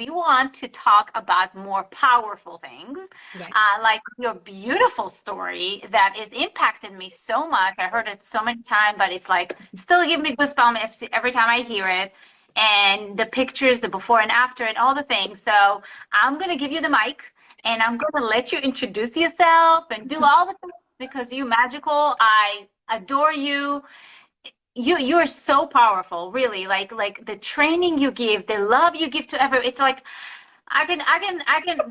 we want to talk about more powerful things, Yeah. like your beautiful story that has impacted me so much. I heard it so many times, but it's like still give me goosebumps every time I hear it. And the pictures, the before and after, and all the things. So I'm gonna give you the mic, and I'm gonna let you introduce yourself and do all the things because you're magical. I adore you. You're so powerful, really. Like the training you give, the love you give to everyone. It's like I can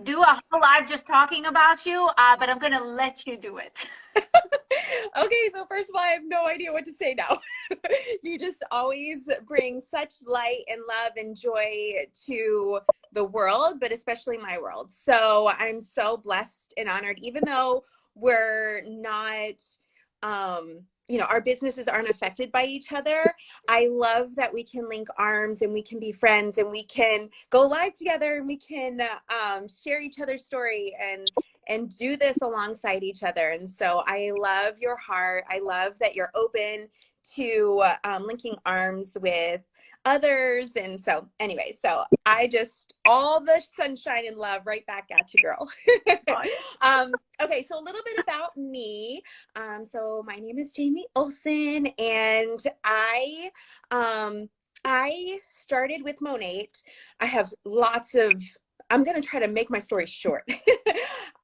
do a whole live just talking about you, but I'm gonna let you do it. Okay, so first of all, I have no idea what to say now. You just always bring such light and love and joy to the world, but especially my world. So I'm so blessed and honored, even though we're not, our businesses aren't affected by each other. I love that we can link arms and we can be friends and we can go live together and we can share each other's story and do this alongside each other. And so I love your heart. I love that you're open to linking arms with others. And so anyway, so I just, all the sunshine and love right back at you, girl. Okay, so a little bit about me. So my name is Jamy Olson, and I started with Monat. I have lots of, I'm going to try to make my story short.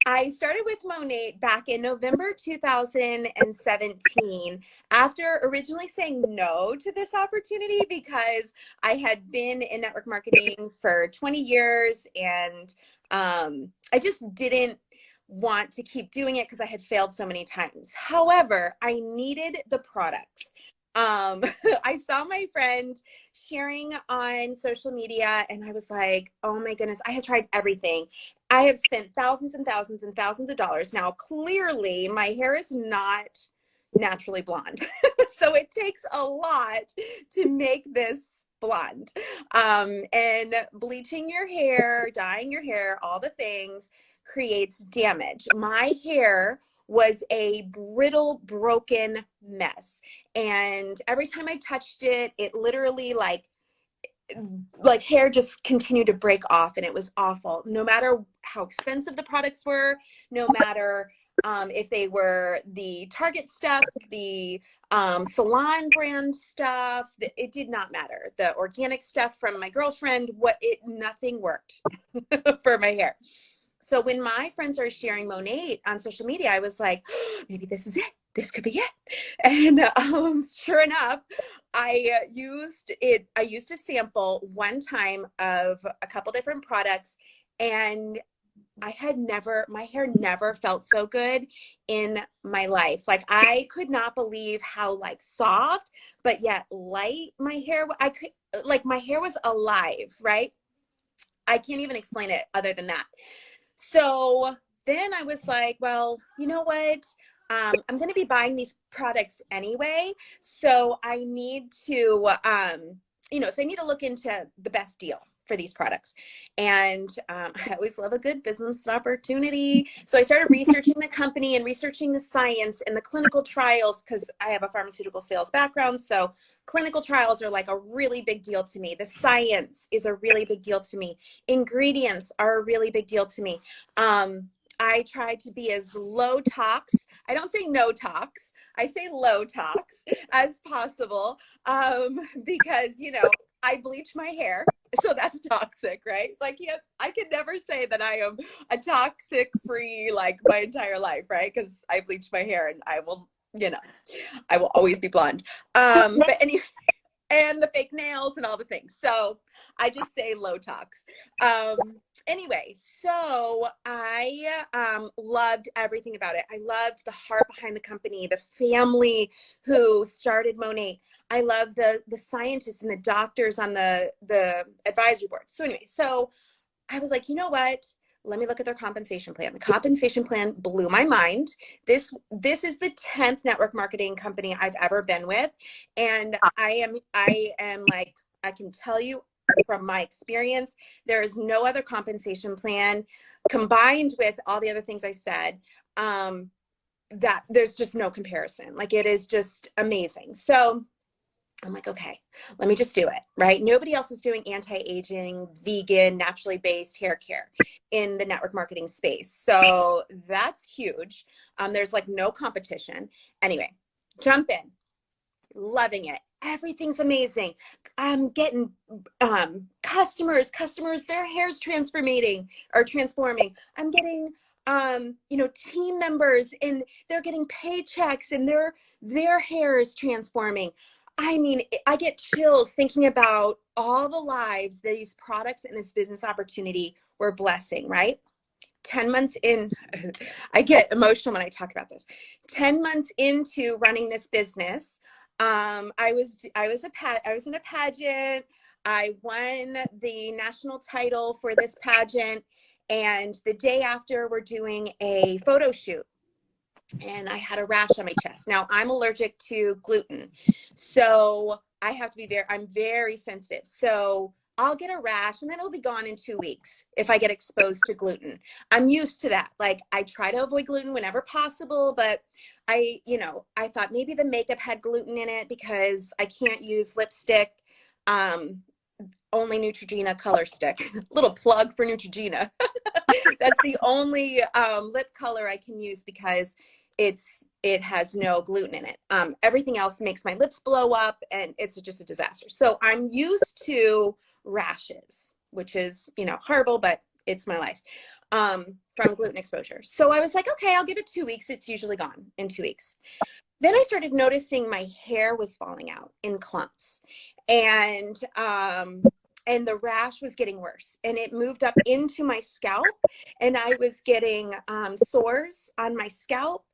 I started with Monat back in November 2017 after originally saying no to this opportunity because I had been in network marketing for 20 years and I just didn't want to keep doing it because I had failed so many times. However, I needed the products. I saw my friend sharing on social media and I was like, oh my goodness, I have tried everything. I have spent thousands and thousands and thousands of dollars. Now, clearly my hair is not naturally blonde. So it takes a lot to make this blonde. And bleaching your hair, dyeing your hair, all the things creates damage. My hair was a brittle, broken mess. And every time I touched it, it literally like hair just continued to break off and it was awful. No matter how expensive the products were, no matter if they were the Target stuff, the salon brand stuff, it did not matter. The organic stuff from my girlfriend, nothing worked for my hair. So when my friends are sharing Monat on social media, I was like, oh, maybe this is it. This could be it. And sure enough, I used it. I used a sample one time of a couple different products, and my hair never felt so good in my life. Like I could not believe how like soft, but yet light my hair. My hair was alive, right? I can't even explain it other than that. So then I was like, well, you know what? I'm going to be buying these products anyway. So I need to, so I need to look into the best deal for these products. And I always love a good business opportunity. So I started researching the company and researching the science and the clinical trials because I have a pharmaceutical sales background. So clinical trials are like a really big deal to me. The science is a really big deal to me. Ingredients are a really big deal to me. I try to be as low tox. I don't say no tox. I say low tox as possible because, I bleach my hair. So that's toxic, right? So I can never say that I am a toxic free like my entire life, right? Because I bleach my hair and I will always be blonde. But anyway, and the fake nails and all the things. So I just say low tox. Anyway, so I loved everything about it. I loved the heart behind the company, the family who started Monat. I love the scientists and the doctors on the advisory board. So anyway, so I was like, you know what? Let me look at their compensation plan. The compensation plan blew my mind. This is the 10th network marketing company I've ever been with. And I am like, I can tell you from my experience, there is no other compensation plan combined with all the other things I said, that there's just no comparison. Like it is just amazing. So I'm like, okay, let me just do it, right? Nobody else is doing anti-aging, vegan, naturally based hair care in the network marketing space. So that's huge. There's like no competition. Anyway, jump in, loving it. Everything's amazing. I'm getting customers, their hair's transforming. I'm getting team members, and they're getting paychecks, and their hair is transforming. I mean, I get chills thinking about all the lives that these products and this business opportunity were blessing, right? 10 months in, I get emotional when I talk about this. 10 months into running this business, I was in a pageant. I won the national title for this pageant, and the day after, we're doing a photo shoot, and I had a rash on my chest. Now, I'm allergic to gluten, so I have to be I'm very sensitive. So I'll get a rash and then it'll be gone in 2 weeks if I get exposed to gluten. I'm used to that. Like, I try to avoid gluten whenever possible, but I thought maybe the makeup had gluten in it because I can't use lipstick. Only Neutrogena color stick. Little plug for Neutrogena. That's the only lip color I can use because it has no gluten in it. Everything else makes my lips blow up, and it's just a disaster. So I'm used to rashes, which is, horrible, but it's my life, from gluten exposure. So I was like, okay, I'll give it 2 weeks. It's usually gone in 2 weeks. Then I started noticing my hair was falling out in clumps, and the rash was getting worse, and it moved up into my scalp, and I was getting sores on my scalp,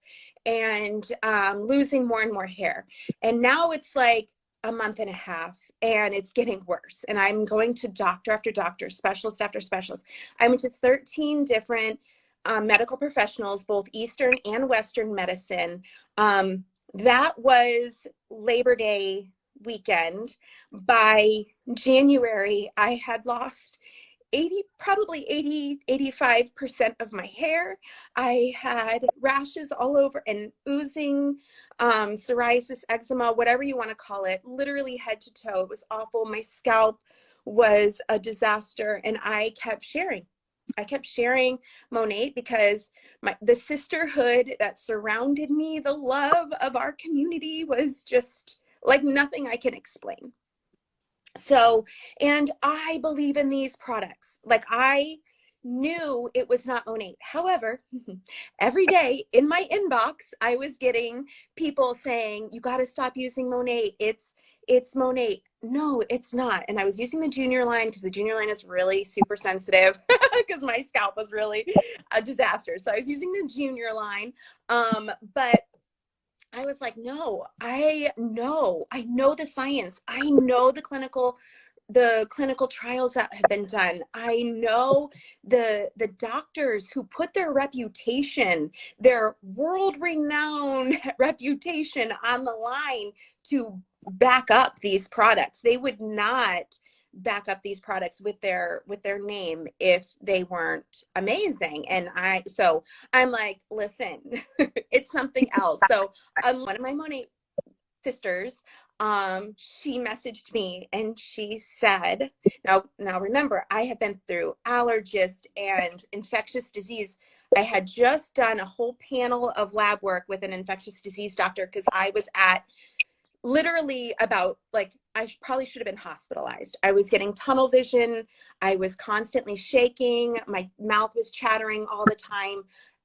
and losing more and more hair. And now it's like a month and a half, and it's getting worse, and I'm going to doctor after doctor, specialist after specialist. I went to 13 different medical professionals, both Eastern and Western medicine. That was Labor Day weekend. By January, I had lost 85% of my hair. I had rashes all over and oozing, psoriasis, eczema, whatever you want to call it, literally head to toe. It was awful. My scalp was a disaster, and I kept sharing. Monat because the sisterhood that surrounded me, the love of our community, was just like nothing I can explain. So, and I believe in these products. Like, I knew it was not Monat. However, every day in my inbox, I was getting people saying, you got to stop using Monat. It's Monat. No, it's not. And I was using the junior line because the junior line is really super sensitive because my scalp was really a disaster. So I was using the junior line. But I was like, no, I know the science. I know the clinical trials that have been done. I know the doctors who put their reputation, their world-renowned reputation, on the line to back up these products. They would not back up these products with their name if they weren't amazing. And I'm like, listen, it's something else. So one of my Monat sisters, she messaged me and she said, now remember, I have been through allergist and infectious disease. I had just done a whole panel of lab work with an infectious disease doctor because I was at literally about, like, I probably should have been hospitalized. I was getting tunnel vision. I was constantly shaking. My mouth was chattering all the time.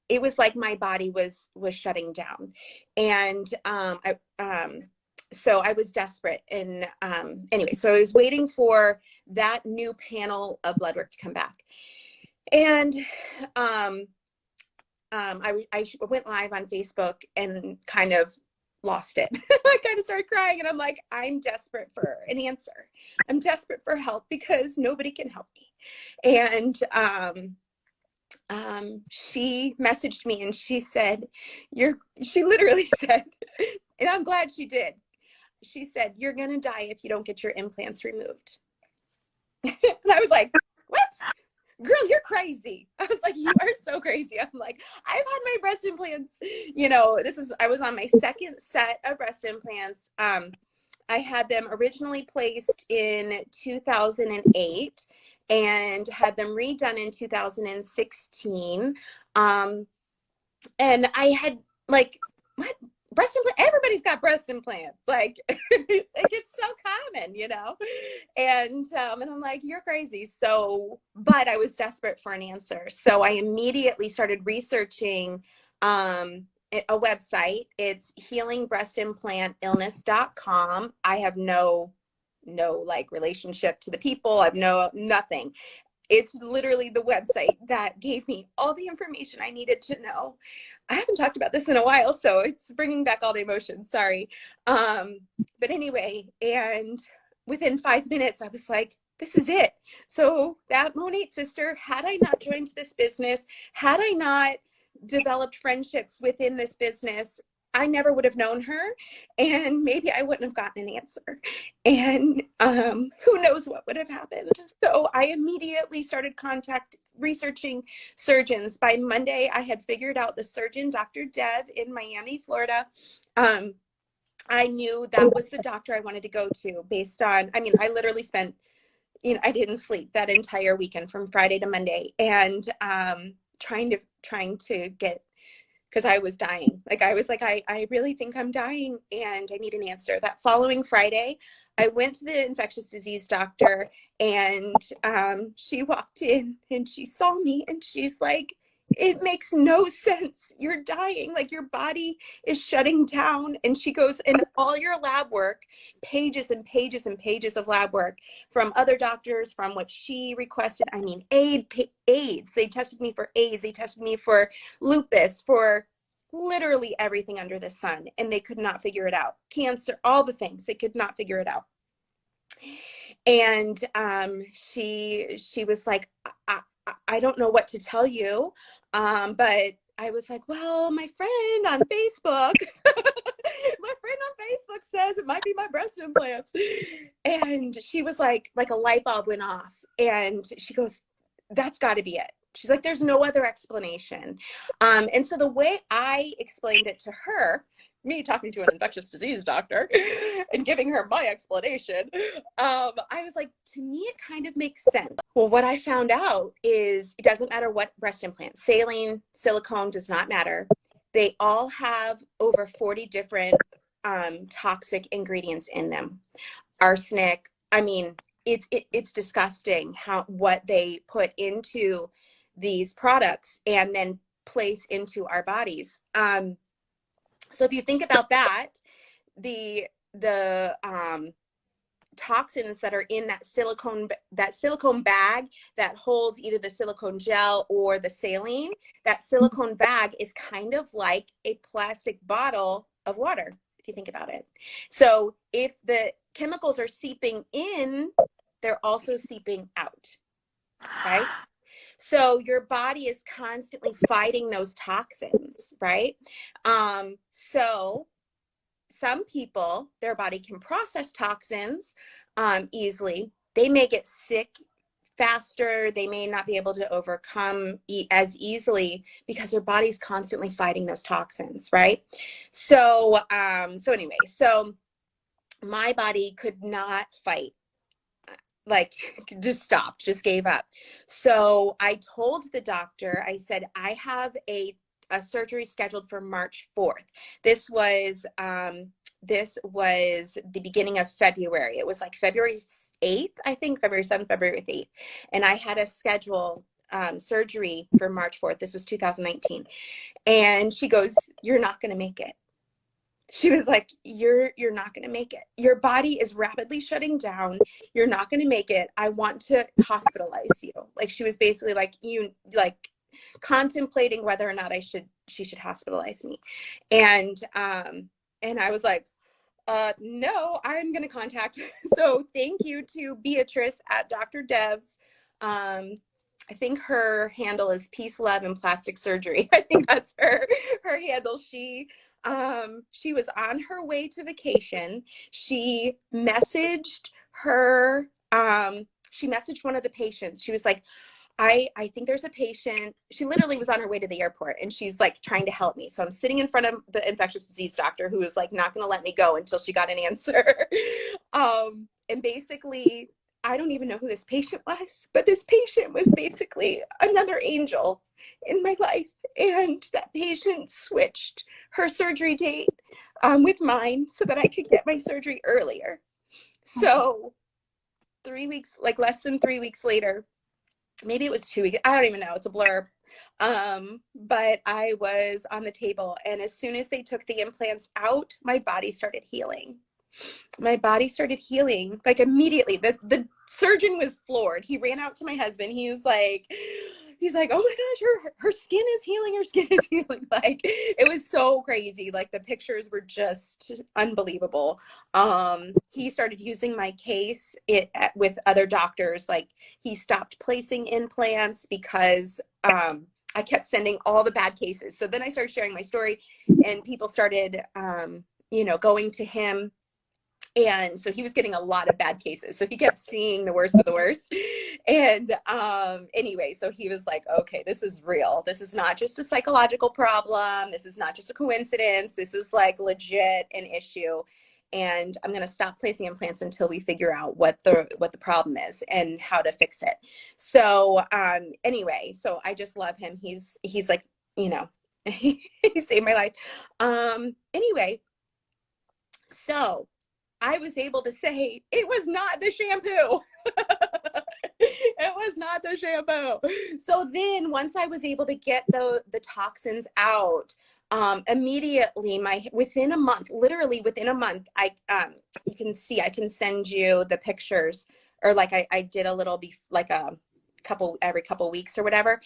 It was like my body was shutting down. And so I was desperate. And anyway, so I was waiting for that new panel of blood work to come back. And I went live on Facebook and kind of lost it. I kind of started crying, and I'm like, I'm desperate for an answer. I'm desperate for help because nobody can help me. And she messaged me and she said, she literally said, and I'm glad she did. She said, you're going to die if you don't get your implants removed. And I was like, what? Girl, you're crazy. I was like, you are so crazy. I'm like, I've had my breast implants, I was on my second set of breast implants. I had them originally placed in 2008 and had them redone in 2016. And I had like, what? Breast implant? Everybody's got breast implants. Like, like it's so common, you know? And I'm like, you're crazy. So, but I was desperate for an answer. So I immediately started researching a website. It's healingbreastimplantillness.com. I have no like relationship to the people. I've no nothing. It's literally the website that gave me all the information I needed to know. I haven't talked about this in a while, so it's bringing back all the emotions. Sorry. But anyway, and within 5 minutes, I was like, this is it. So that Monat sister, had I not joined this business, had I not developed friendships within this business, I never would have known her, and maybe I wouldn't have gotten an answer. And who knows what would have happened. So I immediately started researching surgeons. By Monday, I had figured out the surgeon, Dr. Dev in Miami, Florida. I knew that was the doctor I wanted to go to based on, I mean, I literally spent, I didn't sleep that entire weekend from Friday to Monday, and trying to get, because I was dying. Like I was like, I really think I'm dying and I need an answer. That following Friday, I went to the infectious disease doctor, and she walked in and she saw me and she's like, it makes no sense. You're dying. Like your body is shutting down. And she goes, and all your lab work, pages and pages and pages of lab work from other doctors, from what she requested. I mean, AIDS. They tested me for AIDS. They tested me for lupus, for literally everything under the sun, and they could not figure it out. Cancer, all the things, they could not figure it out. And she was like, I don't know what to tell you, but I was like, well, my friend on Facebook says it might be my breast implants. And she was like a light bulb went off, and she goes, that's got to be it. She's like, there's no other explanation. And so the way I explained it to her, me talking to an infectious disease doctor and giving her my explanation, I was like, to me, it kind of makes sense. Well, what I found out is it doesn't matter what breast implant, saline, silicone, does not matter. They all have over 40 different toxic ingredients in them. Arsenic. I mean, it's disgusting what they put into these products and then place into our bodies. So if you think about that, the toxins that are in that silicone bag that holds either the silicone gel or the saline, that silicone bag is kind of like a plastic bottle of water, if you think about it. So if the chemicals are seeping in, they're also seeping out, right? So your body is constantly fighting those toxins, right? So some people, their body can process toxins easily. They may get sick faster. They may not be able to overcome as easily because their body's constantly fighting those toxins, right? So, so my body could not fight, like just stopped, just gave up. So I told the doctor, I said, I have a surgery scheduled for March 4th. This was the beginning of February. It was like February 8th, I think, February 7th, February 8th. And I had a schedule surgery for March 4th. This was 2019. And she goes, you're not going to make it. She was like, you're not going to make it. Your body is rapidly shutting down. You're not going to make it. I want to hospitalize you. Like she was basically like, contemplating whether or not she should hospitalize me. And I was like, no, I'm going to contact. So thank you to Beatrice at Dr. Dev's. I think her handle is Peace, Love, and Plastic Surgery. I think that's her handle. She was on her way to vacation. She messaged one of the patients. She was like, I think there's a patient, she literally was on her way to the airport and she's like trying to help me. So I'm sitting in front of the infectious disease doctor who was like not going to let me go until she got an answer. And basically, I don't even know who this patient was, but this patient was basically another angel in my life. And that patient switched her surgery date with mine so that I could get my surgery earlier. So 3 weeks, like less than 3 weeks later, maybe it was 2 weeks, I don't even know, it's a blur. But I was on the table, and as soon as they took the implants out, my body started healing. My body started healing like immediately. The surgeon was floored. He ran out to my husband. He's like, oh my gosh, her skin is healing. Her skin is healing. Like, it was so crazy. Like, the pictures were just unbelievable. He started using my case with other doctors. Like, he stopped placing implants because I kept sending all the bad cases. So then I started sharing my story, and people started going to him. And so he was getting a lot of bad cases. So he kept seeing the worst of the worst. And anyway, so he was like, okay, this is real. This is not just a psychological problem. This is not just a coincidence. This is like legit an issue. And I'm going to stop placing implants until we figure out what the problem is and how to fix it. So anyway, so I just love him. He's like, he saved my life. Anyway, so I was able to say it was not the shampoo. It was not the shampoo. So then once I was able to get the toxins out, immediately within a month, literally within a month, you can see, I can send you the pictures, or like I did a little like every couple weeks or whatever.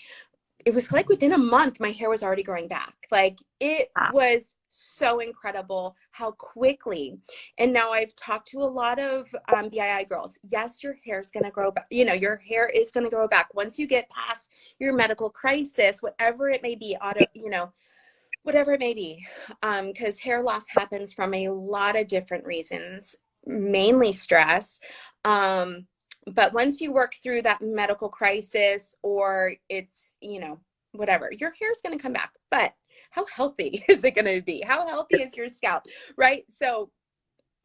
It was like within a month, my hair was already growing back. Like, it was so incredible how quickly. And now I've talked to a lot of BII girls. Yes, your hair is going to grow back. Your hair is going to grow back once you get past your medical crisis, whatever it may be, whatever it may be. Because hair loss happens from a lot of different reasons, mainly stress. But once you work through that medical crisis, or it's, whatever, your hair is going to come back. But how healthy is it going to be? How healthy is your scalp? Right? So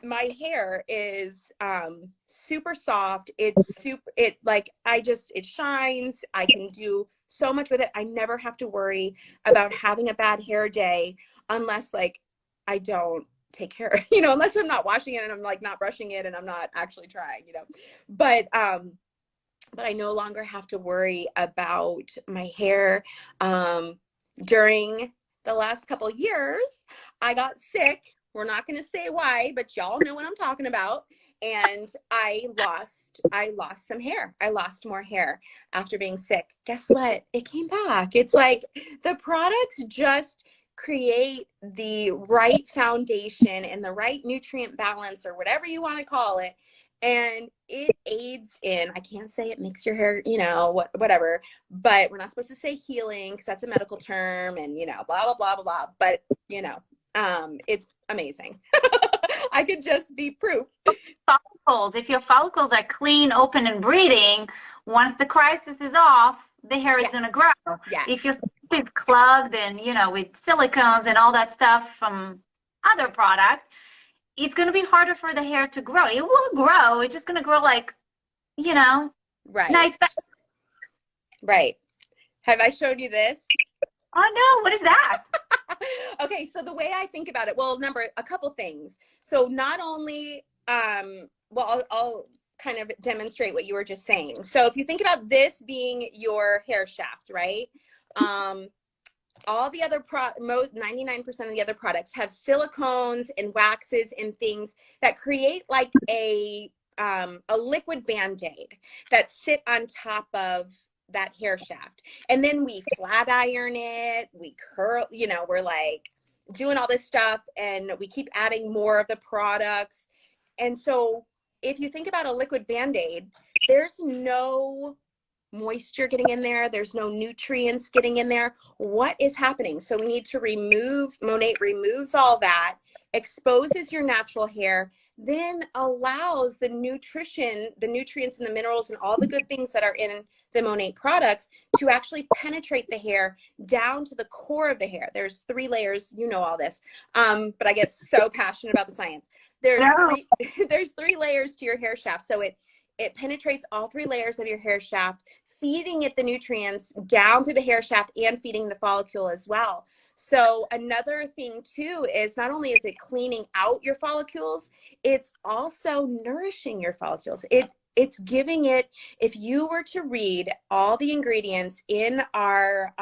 my hair is super soft. It shines. I can do so much with it. I never have to worry about having a bad hair day unless like I don't take care, unless I'm not washing it and I'm like not brushing it and I'm not actually trying, but I no longer have to worry about my hair. During the last couple of years, I got sick. We're not going to say why, but y'all know what I'm talking about. And I lost some hair. I lost more hair after being sick. Guess what? It came back. It's like the products just create the right foundation and the right nutrient balance, or whatever you want to call it. And it aids in, I can't say it makes your hair, whatever, but we're not supposed to say healing because that's a medical term, and, blah, blah, blah, blah, blah. But, it's amazing. I could just be proof. Follicles. If your follicles are clean, open, and breathing, once the crisis is off, the hair is going to grow. Yes. If your scalp is clogged and, with silicones and all that stuff from other products, it's going to be harder for the hair to grow. It will grow. It's just going to grow like, Right. nice. Right. Have I showed you this? Oh, no. What is that? Okay. So the way I think about it, well, a couple things. So not only, I'll kind of demonstrate what you were just saying. So if you think about this being your hair shaft, right? All the other 99% of the other products have silicones and waxes and things that create like a liquid Band-Aid that sit on top of that hair shaft. And then we flat iron it, we curl, we're like doing all this stuff, and we keep adding more of the products. And so if you think about a liquid Band-Aid, there's no moisture getting in there. There's no nutrients getting in there. What is happening? So we need to Monat removes all that exposes your natural hair, then allows the nutrition, the nutrients and the minerals and all the good things that are in the Monat products to actually penetrate the hair down to the core of the hair. There's 3 layers, you know all this, but I get so passionate about the science. There's No. 3 there's 3 layers to your hair shaft. So it penetrates all 3 layers of your hair shaft, feeding it the nutrients down through the hair shaft and feeding the follicle as well. So another thing too is not only is it cleaning out your follicles, it's also nourishing your follicles. It's giving it, if you were to read all the ingredients in our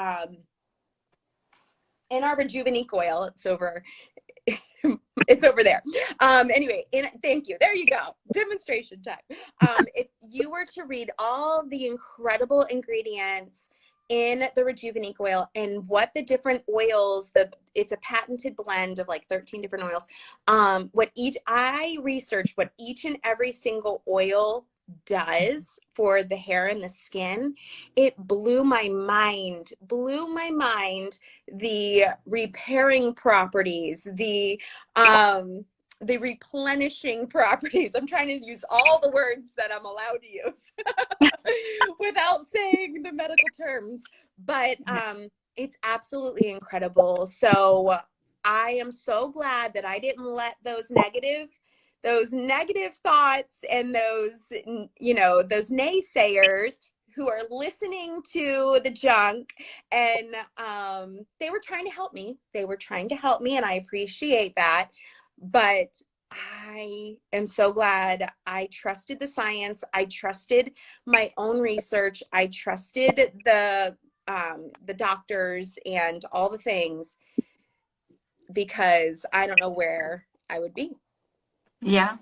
Rejuvenique oil, it's over there. Anyway, thank you. There you go. Demonstration time. If you were to read all the incredible ingredients in the Rejuvenique oil and what the different oils, it's a patented blend of like 13 different oils. I researched what each and every single oil does for the hair and the skin. It blew my mind, the repairing properties, the replenishing properties. I'm trying to use all the words that I'm allowed to use without saying the medical terms, but it's absolutely incredible. So I am so glad that I didn't let those negative thoughts and those naysayers who are listening to the junk, and they were trying to help me. And I appreciate that. But I am so glad I trusted the science. I trusted my own research. I trusted the doctors and all the things, because I don't know where I would be. Yeah.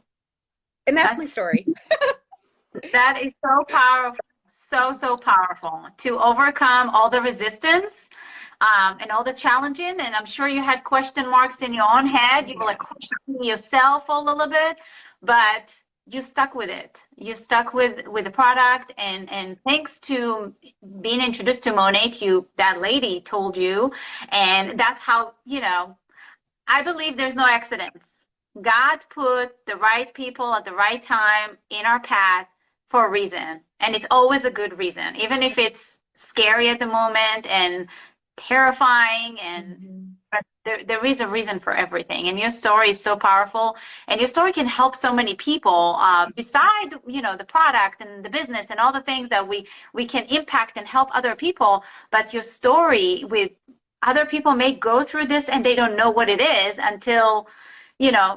And that's my story. That is so powerful, so powerful to overcome all the resistance and all the challenging. And I'm sure you had question marks in your own head. You were like questioning yourself a little bit, but you stuck with it. You stuck with the product, and thanks to being introduced to Monat, that lady told you, and that's how, I believe there's no accidents. God put the right people at the right time in our path for a reason. And it's always a good reason, even if it's scary at the moment and terrifying. But there is a reason for everything. And your story is so powerful. And your story can help so many people beside, the product and the business and all the things that we can impact and help other people. But your story with other people may go through this and they don't know what it is until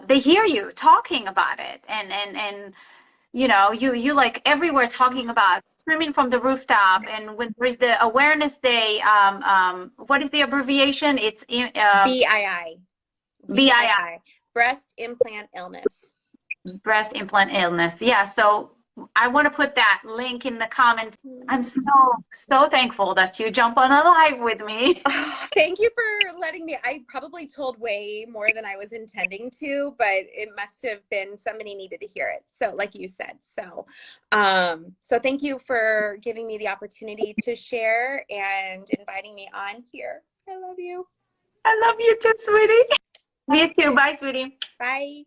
they hear you talking about it, and you like everywhere talking about screaming from the rooftop. And when there's the awareness day, what is the abbreviation? It's BII. BII, breast implant illness. breast implant illness. Yeah. So I want to put that link in the comments. I'm so thankful that you jump on a live with me. Oh, thank you for letting me. I probably told way more than I was intending to, but it must have been somebody needed to hear it. So like you said, so thank you for giving me the opportunity to share and inviting me on here. I love you. I love you too, sweetie. Me too. Bye, sweetie. Bye.